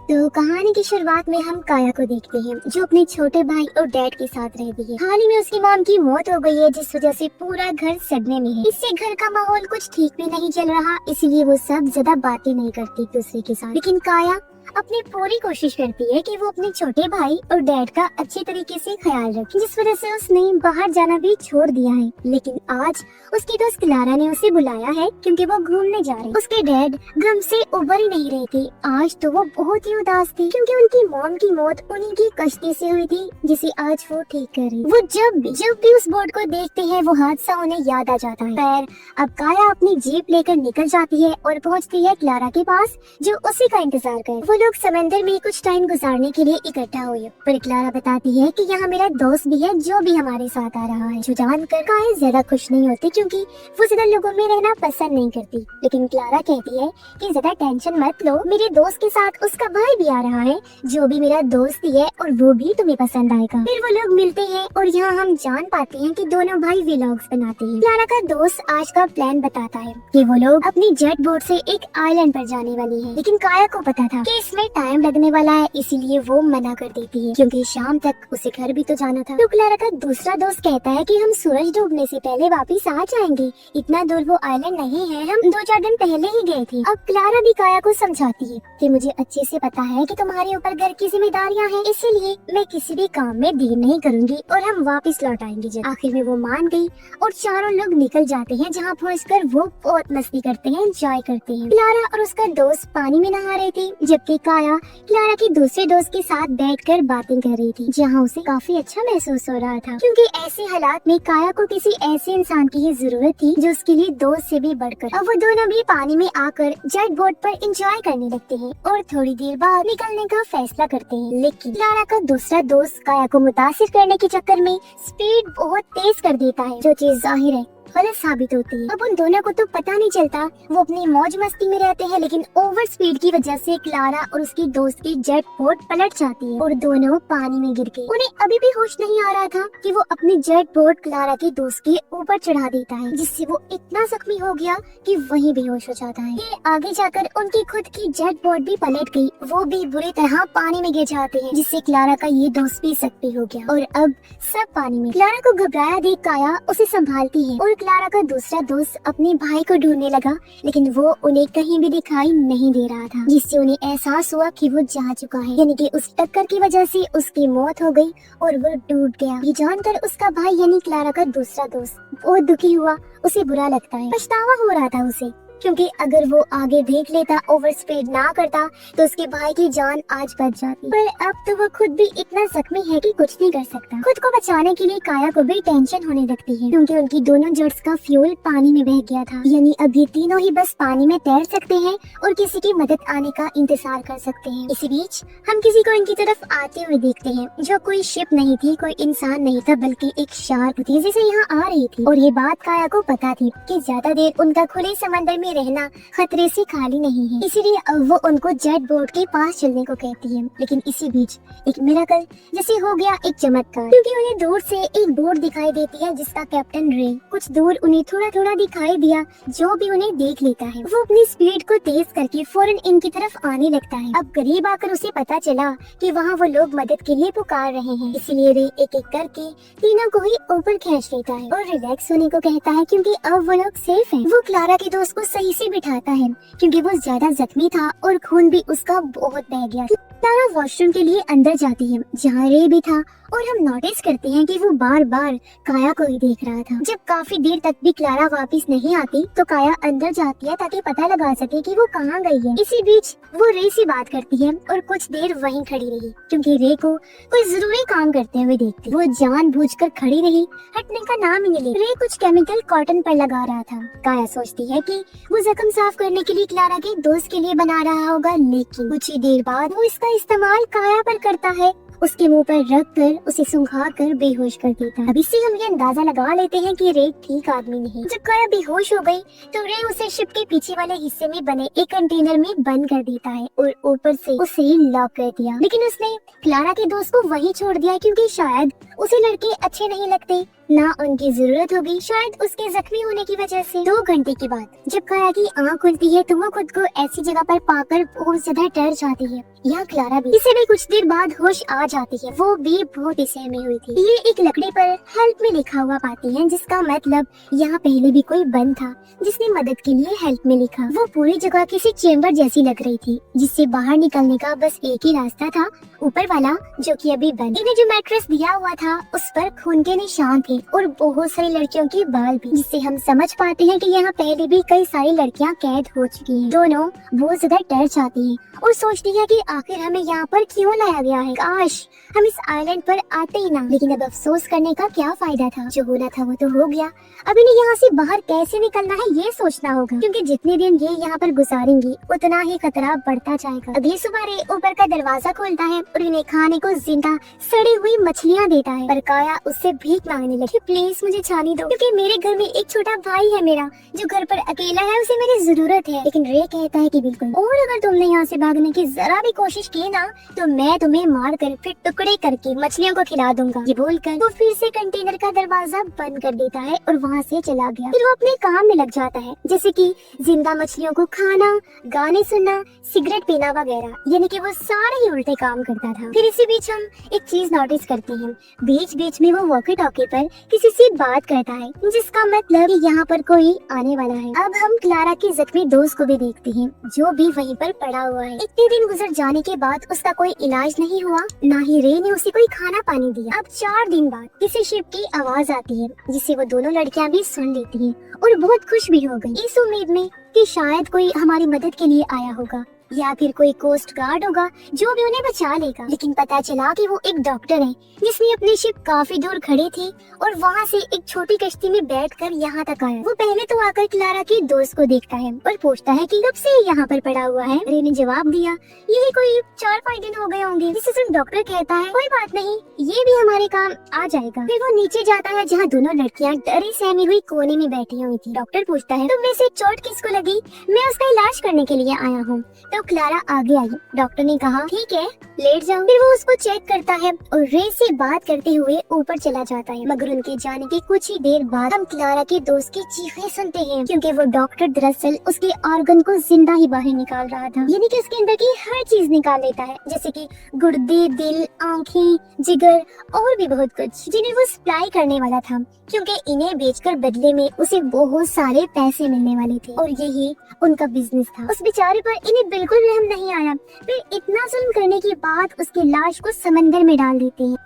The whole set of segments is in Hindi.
तो कहानी की शुरुआत में हम काया को देखते हैं जो अपने छोटे भाई और डैड के साथ रहती है। हाल ही में उसकी मॉम की मौत हो गई है जिस वजह से पूरा घर सदमे में है। इससे घर का माहौल कुछ ठीक भी नहीं चल रहा, इसीलिए वो सब ज्यादा बातें नहीं करती एक दूसरे के साथ। लेकिन काया अपनी पूरी कोशिश करती है कि वो अपने छोटे भाई और डैड का अच्छे तरीके से ख्याल रखे, जिस वजह से उसने बाहर जाना भी छोड़ दिया है। लेकिन आज उसकी दोस्त क्लारा ने उसे बुलाया है क्योंकि वो घूमने जा रही। उसके डैड गम से उबर ही नहीं रहे थे। आज तो वो बहुत ही उदास थी क्योंकि उनकी मॉम की मौत उन्हीं की कश्ती से हुई थी जिसे आज वो ठीक कर रही। वो जब भी उस बोर्ड को देखते हैं वो हादसा उन्हें याद आ जाता है। पर अब काया अपनी जीप लेकर निकल जाती है और पहुँचती है क्लारा के पास जो उसी का इंतजार कर। लोग समंदर में कुछ टाइम गुजारने के लिए इकट्ठा हुए, पर क्लारा बताती है कि यहाँ मेरा दोस्त भी है जो भी हमारे साथ आ रहा है। जो जानकर काया ज्यादा खुश नहीं होती क्योंकि वो ज्यादा लोगों में रहना पसंद नहीं करती। लेकिन क्लारा कहती है कि ज्यादा टेंशन मत लो, मेरे दोस्त के साथ उसका भाई भी आ रहा है जो भी मेरा दोस्त ही है और वो भी तुम्हें पसंद आएगा। फिर वो लोग मिलते हैं और यहाँ हम जान पाते हैं कि दोनों भाई व्लॉग्स बनाते हैं। क्लारा का दोस्त आज का प्लान बताता है कि वो लोग अपनी जेट बोट से एक आइलैंड पर जाने वाली है। लेकिन काया को पता था कि इसमें टाइम लगने वाला है, इसीलिए वो मना कर देती है क्योंकि शाम तक उसे घर भी तो जाना था। तो क्लारा का दूसरा दोस्त कहता है कि हम सूरज डूबने से पहले वापस आ जाएंगे, इतना दूर वो आइलैंड नहीं है, हम 2-4 दिन पहले ही गए थे। अब क्लारा भी काया को समझाती है कि मुझे अच्छे से पता है कि तुम्हारे ऊपर घर की जिम्मेदारियां हैं, इसीलिए मैं किसी भी काम में देर नहीं करूंगी और हम वापस लौट आएंगे। आखिर में वो मान गई और चारों लोग निकल जाते हैं, जहाँ पहुँचकर वो बहुत मस्ती करते हैं, एंजॉय करते हैं। क्लारा और उसका दोस्त पानी में नहा रहे थे जबकि काया क्लारा के दूसरे दोस्त के साथ बैठकर बातें कर रही थी, जहाँ उसे काफी अच्छा महसूस हो रहा था क्योंकि ऐसे हालात में काया को किसी ऐसे इंसान की ही जरूरत थी जो उसके लिए दोस्त से भी बढ़कर। अब वो दोनों भी पानी में आकर जेट बोट पर एंजॉय करने लगते हैं और थोड़ी देर बाद निकलने का फैसला करते हैं। लेकिन क्लारा का दूसरा दोस्त काया को मुतासिर करने के चक्कर में स्पीड बहुत तेज कर देता है, जो चीज जाहिर है गलत साबित होती है। अब उन दोनों को तो पता नहीं चलता, वो अपनी मौज मस्ती में रहते हैं, लेकिन ओवर स्पीड की वजह से क्लारा और उसकी दोस्त की जेट बोट पलट जाती है और दोनों पानी में गिर गए। उन्हें अभी भी होश नहीं आ रहा था कि वो अपनी जेट बोट क्लारा के दोस्त के ऊपर चढ़ा देता है, जिससे वो इतना जख्मी हो गया कि वहीं बेहोश हो जाता है। ये आगे जाकर उनकी खुद की जेट बोट भी पलट गई, वो भी बुरी तरह पानी में गिर जाते हैं, जिससे क्लारा का ये दोस्त भी जख्मी हो गया और अब सब पानी में। क्लारा को घबराया देख काया उसे संभालती है और क्लारा का दूसरा दोस्त अपने भाई को ढूंढने लगा, लेकिन वो उन्हें कहीं भी दिखाई नहीं दे रहा था, जिससे उन्हें एहसास हुआ कि वो जा चुका है, यानी कि उस टक्कर की वजह से उसकी मौत हो गई और वो डूब गया। ये जानकर उसका भाई यानी क्लारा का दूसरा दोस्त बहुत दुखी हुआ, उसे बुरा लगता है, पछतावा हो रहा था उसे क्योंकि अगर वो आगे देख लेता, ओवर स्पीड ना करता तो उसके भाई की जान आज बच जाती। पर अब तो वो खुद भी इतना जख्मी है कि कुछ नहीं कर सकता। खुद को बचाने के लिए काया को भी टेंशन होने लगती है क्योंकि उनकी दोनों जेट्स का फ्यूल पानी में बह गया था, यानी अब ये तीनों ही बस पानी में तैर सकते हैं और किसी की मदद आने का इंतजार कर सकते हैं। इसी बीच हम किसी को इनकी तरफ आते हुए देखते हैं, जो कोई शिप नहीं थी, कोई इंसान नहीं था, बल्कि एक शार्क तेजी से यहाँ आ रही थी। और ये बात काया को पता थी कि ज्यादा देर उनका खुले समंदर में रहना खतरे से खाली नहीं है, इसीलिए अब वो उनको जेट बोट के पास चलने को कहती है। लेकिन इसी बीच एक मिरेकल जैसे हो गया, एक चमत्कार, क्योंकि उन्हें दूर से एक बोट दिखाई देती है जिसका कैप्टन रे। कुछ दूर उन्हें थोड़ा थोड़ा दिखाई दिया, जो भी उन्हें देख लेता है वो अपनी स्पीड को तेज करके फौरन इनकी तरफ आने लगता है। अब करीब आकर उसे पता चला कि वहाँ वो लोग मदद के लिए पुकार रहे हैं, इसलिए रे एक एक करके तीनों को ही ऊपर खींच लेता है और रिलैक्स होने को कहता है क्योंकि अब वो लोग सेफ हैं। वो क्लारा के दोस्त को सही से बिठाता है क्योंकि वो ज्यादा जख्मी था और खून भी उसका बहुत बह गया। क्लारा वॉशरूम के लिए अंदर जाती है जहाँ रे भी था और हम नोटिस करते हैं कि वो बार बार काया को ही देख रहा था। जब काफी देर तक भी क्लारा वापस नहीं आती तो काया अंदर जाती है ताकि पता लगा सके कि वो कहाँ गई है। इसी बीच वो रे से बात करती है और कुछ देर वहीं खड़ी रही क्योंकि रे को कोई जरूरी काम करते हुए देखती। वो जानबूझकर खड़ी रही, हटने का नाम ही नहीं ली। रे कुछ केमिकल कॉटन पर लगा रहा था। काया सोचती है कि वो जख्म साफ करने के लिए क्लारा के दोस्त के लिए बना रहा होगा, लेकिन कुछ ही देर बाद वो इसका इस्तेमाल काया पर करता है, उसके मुंह पर रख कर उसे सुंघा कर बेहोश कर देता है। अब इससे हम ये अंदाजा लगा लेते हैं कि रे ठीक आदमी नहीं। जब काया बेहोश हो गई तो रे उसे शिप के पीछे वाले हिस्से में बने एक कंटेनर में बंद कर देता है और ऊपर से उसे लॉक कर दिया। लेकिन उसने क्लारा के दोस्त को वहीं छोड़ दिया क्योंकि शायद उसे लड़के अच्छे नहीं लगते ना उनकी जरूरत होगी, शायद उसके जख्मी होने की वजह से। 2 घंटे के बाद जब काया की आँख खुलती है तो वो खुद को ऐसी जगह पर पाकर बहुत ज्यादा डर जाती है। यहाँ क्लारा भी, इसे भी कुछ देर बाद होश आ जाती है। वो भी बहुत ही सहमी हुई थी। ये एक लकड़ी पर हेल्प में लिखा हुआ पाती है, जिसका मतलब यहाँ पहले भी कोई बंद था जिसने मदद के लिए हेल्प में लिखा। वो पूरी जगह किसी चेम्बर जैसी लग रही थी, जिससे बाहर निकलने का बस एक ही रास्ता था, ऊपर वाला, जो कि अभी बंद। इन्हें जो मैट्रेस दिया हुआ था उस पर खून के निशान थे और बहुत सारी लड़कियों की बाल भी, जिससे हम समझ पाते हैं कि यहाँ पहले भी कई सारी लड़कियाँ कैद हो चुकी हैं। दोनों बहुत ज्यादा डर जाती हैं और सोचती है कि आखिर हमें यहाँ पर क्यों लाया गया है, काश हम इस आइलैंड पर आते ही ना। लेकिन अब अफसोस करने का क्या फायदा था, जो होना था वो तो हो गया। अब इन्हें यहाँ से बाहर कैसे निकलना है ये सोचना होगा, क्योंकि जितने दिन ये यहाँ पर गुजारेंगी उतना ही खतरा बढ़ता जाएगा। अगली सुबह रे ऊपर का दरवाजा खोलता है और इन्हें खाने को जिंदा सड़ी हुई मछलियाँ देता है। पर काया उससे भीख मांगने लगी, प्लीज मुझे छानी दो, क्योंकि मेरे घर में एक छोटा भाई है मेरा जो घर पर अकेला है, उसे मेरी जरूरत है। लेकिन रे कहता है कि बिल्कुल, और अगर तुमने यहाँ से भागने की जरा भी कोशिश की ना तो मैं तुम्हें मार कर फिर टुकड़े करके मछलियों को खिला दूंगा। ये बोलकर वो फिर से कंटेनर का दरवाजा बंद कर देता है और वहाँ से चला गया। फिर वो अपने काम में लग जाता है, जैसे कि जिंदा मछलियों को खाना, गाने सुनना, सिगरेट पीना वगैरह, यानी कि वो सारे ही उल्टे काम करता था। फिर इसी बीच हम एक चीज नोटिस करते हैं, बीच बीच में वो वॉकी टॉकी पर किसी से बात करता है, जिसका मतलब यहाँ पर कोई आने वाला है। अब हम क्लारा के जख्मी दोस्त को भी देखते हैं, जो भी वहीं पर पड़ा हुआ है। इतने दिन गुजर जाने के बाद उसका कोई इलाज नहीं हुआ, ना ही रे ने उसे कोई खाना पानी दिया। अब 4 दिन बाद किसी शिप की आवाज आती है, जिसे वो दोनों लड़कियां भी सुन लेती हैं और बहुत खुश भी हो गई, इस उम्मीद में कि शायद कोई हमारी मदद के लिए आया होगा या फिर कोई कोस्ट गार्ड होगा जो भी उन्हें बचा लेगा। लेकिन पता चला कि वो एक डॉक्टर है जिसने अपनी शिप काफी दूर खड़ी थी और वहाँ से एक छोटी कश्ती में बैठकर यहाँ तक आया। वो पहले तो आकर क्लारा के दोस्त को देखता है और पूछता है कि कब से यहाँ पर पड़ा हुआ है। रे ने जवाब दिया, यही कोई 4-5 दिन हो गए होंगे। जिसे सुन डॉक्टर कहता है, कोई बात नहीं, ये भी हमारे काम आ जाएगा। फिर वो नीचे जाता है जहाँ दोनों लड़कियाँ डरी सहमी हुई कोने में बैठी हुई थी। डॉक्टर पूछता है, तुम में से चोट किसको लगी? मैं उसका इलाज करने के लिए आया हूँ। तो क्लारा आगे आई। डॉक्टर ने कहा, ठीक है, लेट जाओ। फिर वो उसको चेक करता है और रे से बात करते हुए ऊपर चला जाता है। मगर उनके जाने के कुछ ही देर बाद हम क्लारा के दोस्त की चीखें सुनते हैं, क्योंकि वो डॉक्टर दरअसल उसके ऑर्गन को जिंदा ही बाहर निकाल रहा था, यानी कि उसके अंदर की हर चीज निकाल लेता है, जैसे कि गुर्दे, दिल, आँखें, जिगर और भी बहुत कुछ, जिन्हें वो सप्लाई करने वाला था, क्योंकि इन्हें बेचकर बदले में उसे बहुत सारे पैसे मिलने वाले थे और यही उनका बिजनेस था। उस बेचारे पर इन्हें बिल्कुल रहम नहीं आया। फिर इतना जुल्म करने के बाद उसकी लाश को समंदर में डाल देते हैं।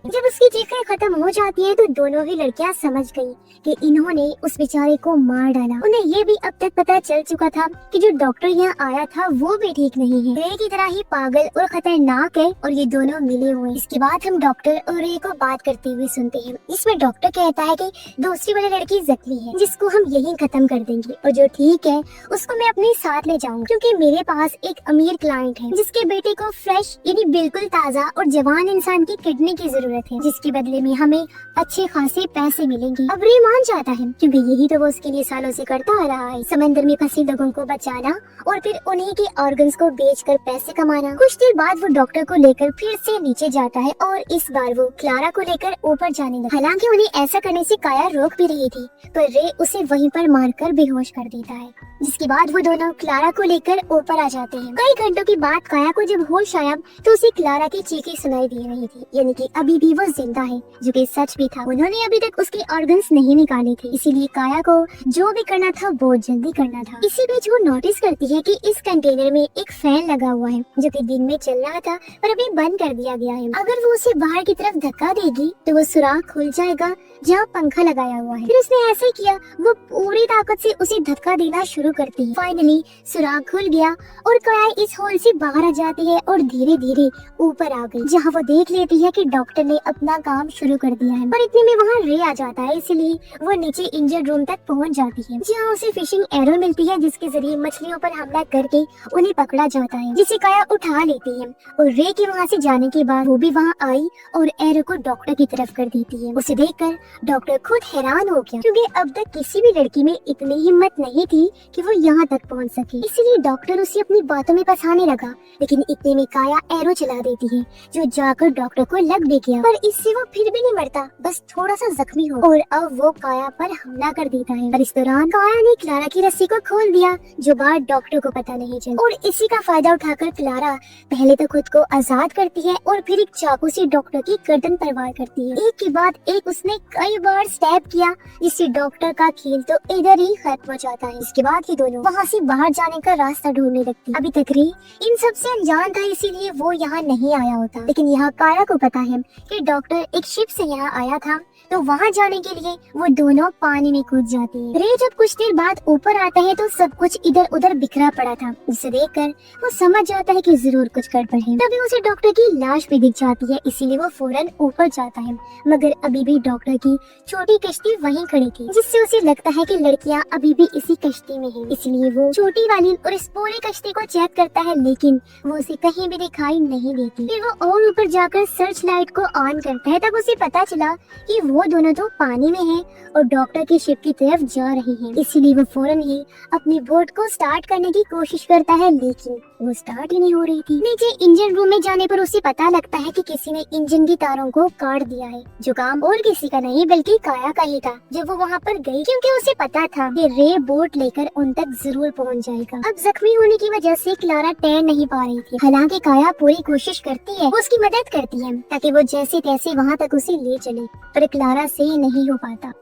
जब उसकी चीखें खत्म हो जाती है तो दोनों ही लड़कियां समझ गई कि इन्होंने उस बेचारे को मार डाला। उन्हें ये भी अब तक पता चल चुका था कि जो डॉक्टर यहाँ आया था वो भी ठीक नहीं है, रे की तरह ही पागल और खतरनाक है और ये दोनों मिले हुए। इसके बाद हम डॉक्टर और रे को बात करते हुए सुनते हैं, जिसमें डॉक्टर कहता है कि दूसरी वाली लड़की जख्मी है, जिसको हम यही खत्म कर देंगे, और जो ठीक है उसको मैं अपने साथ ले जाऊंगा, क्योंकि मेरे पास एक अमीर क्लाइंट है जिसके बेटे को फ्रेश यानी बिल्कुल ताज़ा और जवान इंसान की किडनी की जरूरत है, जिसके बदले में हमें अच्छे खासे पैसे मिलेंगे। अब रे मान जाता है, क्योंकि यही तो वो उसके लिए सालों से करता आ रहा है, समंदर में फंसे लोगों को बचाना और फिर उन्हीं के ऑर्गन्स को बेचकर पैसे कमाना। कुछ देर बाद वो डॉक्टर को लेकर फिर से नीचे जाता है और इस बार वो क्लारा को लेकर ऊपर जाने लगा। हालांकि उन्हें ऐसा करने से काया रोक भी रही थी, पर रे उसे वहीं पर मारकर बेहोश कर देता है। जिसके बाद वो दोनों क्लारा को लेकर ऊपर आ जाते हैं। कई घंटों के बाद काया को जब होश आया तो उसे क्लारा की चीखें सुनाई दे रही थी, यानी कि अभी भी वो जिंदा है, जो कि सच भी था। उन्होंने अभी तक उसके ऑर्गन्स नहीं निकाले थे, इसीलिए काया को जो भी करना था बहुत जल्दी करना था। इसी बीच वो नोटिस करती है कि इस कंटेनर में एक फैन लगा हुआ है, जो कि दिन में चल रहा था पर अभी बंद कर दिया गया है। अगर वो उसे बाहर की तरफ धक्का देगी तो वो सुराख खुल जाएगा जहाँ पंखा लगाया हुआ है। फिर उसने ऐसे किया, वो पूरी ताकत से उसे धक्का देना शुरू करती है। फाइनली सुराख खुल गया और काया इस होल से बाहर आ जाती है और धीरे धीरे ऊपर आ गई, जहाँ वो देख लेती है कि डॉक्टर ने अपना काम शुरू कर दिया है। पर इतने में वहाँ रे आ जाता है, इसलिए वो नीचे इंजर्ड रूम तक पहुँच जाती है, जहाँ उसे फिशिंग एरो मिलती है, जिसके जरिए मछलियों पर हमला करके उन्हें पकड़ा जाता है, जिसे काया उठा लेती है। और रे के वहाँ से जाने के बाद वो भी वहाँ आई और एरो को डॉक्टर की तरफ कर देती है। उसे देखकर डॉक्टर खुद हैरान हो गया, क्योंकि अब तक किसी भी लड़की में इतनी हिम्मत नहीं थी कि वो यहाँ तक पहुँच सके। इसलिए डॉक्टर उसे अपनी बातों में फंसाने लगा, लेकिन इतने में काया एरो चला देती है, जो जाकर डॉक्टर को लग भी गया। दिया, पर इससे वो फिर भी नहीं मरता, बस थोड़ा सा जख्मी हो और अब वो काया पर हमला कर देता है। और इस दौरान काया ने क्लारा की रस्सी को खोल दिया, जो बात डॉक्टर को पता नहीं चला। और इसी का फायदा उठाकर क्लारा पहले तो खुद को आजाद करती है और फिर एक चाकू से डॉक्टर की गर्दन पर वार करती है। एक के बाद एक उसने कई बार स्टैब किया, जिससे डॉक्टर का खेल तो इधर ही खत्म हो जाता है। इसके बाद ये दोनों वहाँ से बाहर जाने का रास्ता ढूंढने लगती है। अभी तक री इन सब से अनजान था, इसीलिए वो यहाँ नहीं आया होता। लेकिन यहाँ काया को पता है कि डॉक्टर एक शिप से यहाँ आया था, तो वहाँ जाने के लिए वो दोनों पानी में कूद जाती है। रे जब कुछ देर बाद ऊपर आता है तो सब कुछ इधर उधर बिखरा पड़ा था, जिसे देखकर वो समझ जाता है कि जरूर कुछ गड़बड़ है। तभी उसे डॉक्टर की लाश भी दिख जाती है, इसीलिए वो फौरन ऊपर जाता है। मगर अभी भी डॉक्टर की छोटी कश्ती वहीं खड़ी थी, जिससे उसे लगता है कि लड़कियां अभी भी इसी कश्ती में हैं। इसलिए वो छोटी वाली और इस पूरी कश्ती को चेक करता है, लेकिन वो उसे कहीं भी दिखाई नहीं देती। फिर वो और ऊपर जाकर सर्च लाइट को ऑन करता है, तब उसे पता चला कि वो दोनों तो पानी में हैं और डॉक्टर की शिप की तरफ जा रही हैं। इसीलिए वो फौरन ही अपनी बोट को स्टार्ट करने की कोशिश करता है, लेकिन वो स्टार्ट ही नहीं हो रही थी। नीचे इंजन रूम में जाने पर उसे पता लगता है कि किसी ने इंजन की तारों को काट दिया है, जो काम और किसी का नहीं बल्कि काया का ही था। जब वो वहाँ पर गई, क्योंकि उसे पता था कि रे बोट लेकर उन तक जरूर पहुँच जाएगा। अब जख्मी होने की वजह से क्लारा तैर नहीं पा रही थी, हालांकि काया पूरी कोशिश करती है, वो उसकी मदद करती है ताकि वो जैसे तैसे वहाँ तक उसे ले चले, पर क्लारा से नहीं हो पाता।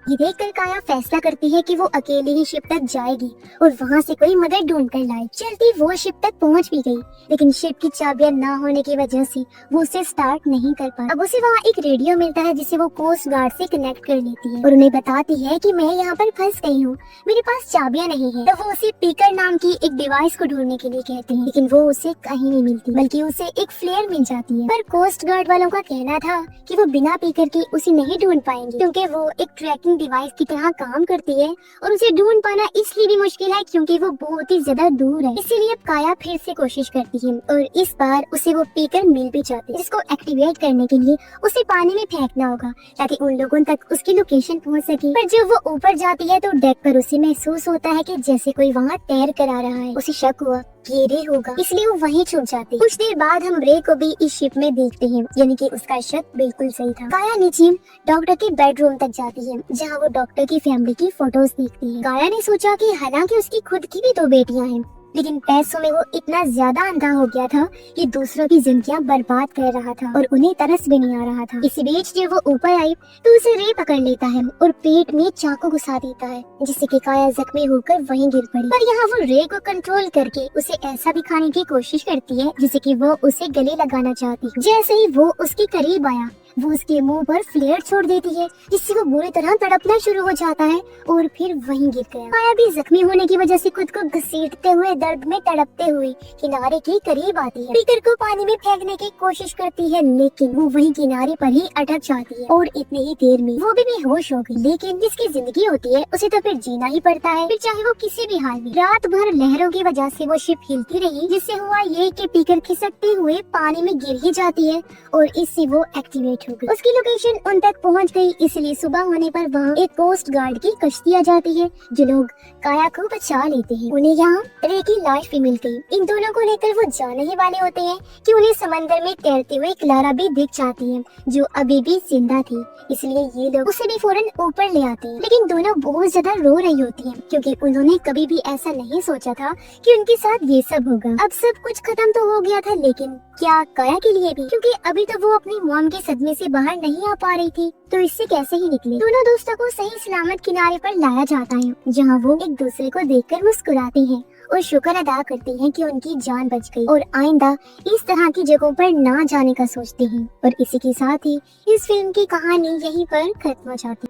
ये देखकर काया फैसला करती है कि वो अकेले ही शिप तक जाएगी और वहाँ से कोई मदद ढूंढ कर लाए। चलती वो शिप तक पहुँच भी गई, लेकिन शिप की चाबियां ना होने की वजह से वो उसे स्टार्ट नहीं कर पाई। अब उसे वहाँ एक रेडियो मिलता है, जिसे वो कोस्ट गार्ड से कनेक्ट कर लेती है और उन्हें बताती है कि मैं यहाँ पर फंस गई हूँ, मेरे पास चाबियां नहीं है। तो वो उसे पीकर नाम की एक डिवाइस को ढूंढने के लिए कहते हैं, लेकिन वो उसे कहीं नहीं मिलती, बल्कि उसे एक फ्लेयर मिल जाती है। पर कोस्ट गार्ड वालों का कहना था कि वो बिना पीकर के उसे नहीं ढूंढ पाएंगे, क्योंकि वो एक ट्रैकिंग डिवाइस की तरह काम करती है और उसे ढूंढ पाना इसलिए भी मुश्किल है क्योंकि वो बहुत ही ज्यादा दूर है। इसीलिए अब काया फिर से कोशिश करती है और इस बार उसे वो पीकर मिल भी जाती है। इसको एक्टिवेट करने के लिए उसे पानी में फेंकना होगा ताकि उन लोगों तक उसकी लोकेशन पहुंच सके। पर जब वो ऊपर जाती है तो डेक पर उसे महसूस होता है कि जैसे कोई वहाँ तैर कर आ रहा है। उसे शक हुआ कि रे होगा, इसलिए वो वहीं छुप जाती है। कुछ देर बाद हम रे को भी इस शिप में देखते हैं, यानी कि उसका शक बिल्कुल सही था। काया नीचे डॉक्टर के बेडरूम तक जाती है, जहाँ वो डॉक्टर की फैमिली की फोटोज देखती है। काया ने सोचा कि हालांकि उसकी खुद की भी 2 बेटियां हैं, लेकिन पैसों में वो इतना ज्यादा अंधा हो गया था कि दूसरों की जिंदगियां बर्बाद कर रहा था और उन्हें तरस भी नहीं आ रहा था। इसी बीच जब वो ऊपर आई तो उसे रे पकड़ लेता है और पेट में चाकू घुसा देता है, जिससे कि काया जख्मी होकर वहीं गिर पड़ी। पर यहाँ वो रे को कंट्रोल करके उसे ऐसा भी खाने की कोशिश करती है जिसे कि वो उसे गले लगाना चाहती है। जैसे ही वो उसके करीब आया, वो उसके मुंह पर फ्लेयर छोड़ देती है, जिससे वो बुरी तरह तड़पना शुरू हो जाता है और फिर वहीं गिर गया। काया भी जख्मी होने की वजह से खुद को घसीटते हुए दर्द में तड़पते हुए किनारे के करीब आती है। पीकर को पानी में फेंकने की कोशिश करती है, लेकिन वो वहीं किनारे पर ही अटक जाती है और इतनी ही देर में वो भी बेहोश हो गई। लेकिन जिसकी जिंदगी होती है उसे तो फिर जीना ही पड़ता है, फिर चाहे वो किसी भी हाल में। रात भर लहरों की वजह से वो शिप हिलती रही, जिससे हुआ ये कि पीकर खिसकते हुए पानी में गिर ही जाती है और इससे वो एक्टिवेट हो गई। उसकी लोकेशन उन तक पहुंच गई, इसलिए सुबह होने पर वहाँ एक कोस्ट गार्ड की कश्ती आ जाती है, जो लोग काया को बचा लेते हैं। उन्हें यहाँ रे की लाश भी मिल गई। इन दोनों को लेकर वो जाने ही वाले होते हैं कि उन्हें समंदर में तैरते हुए क्लारा भी दिख जाती है, जो अभी भी जिंदा थी। इसलिए ये लोग उसे भी फौरन ऊपर ले आते हैं, लेकिन दोनों बहुत ज्यादा रो रही होती हैं, क्योंकि उन्होंने कभी भी ऐसा नहीं सोचा था कि उनके साथ ये सब होगा। अब सब कुछ खत्म तो हो गया था, लेकिन क्या काया के लिए भी, क्योंकि अभी तो वो अपनी मॉम के सदमे से बाहर नहीं आ पा रही थी, तो इससे कैसे ही निकले। दोनों दोस्तों को सही सलामत किनारे पर लाया जाता है, जहाँ वो एक दूसरे को देखकर मुस्कुराते हैं और शुक्र अदा करते हैं कि उनकी जान बच गई और आइंदा इस तरह की जगहों पर ना जाने का सोचते हैं। और इसी के साथ ही इस फिल्म की कहानी यहीं पर खत्म हो जाती है।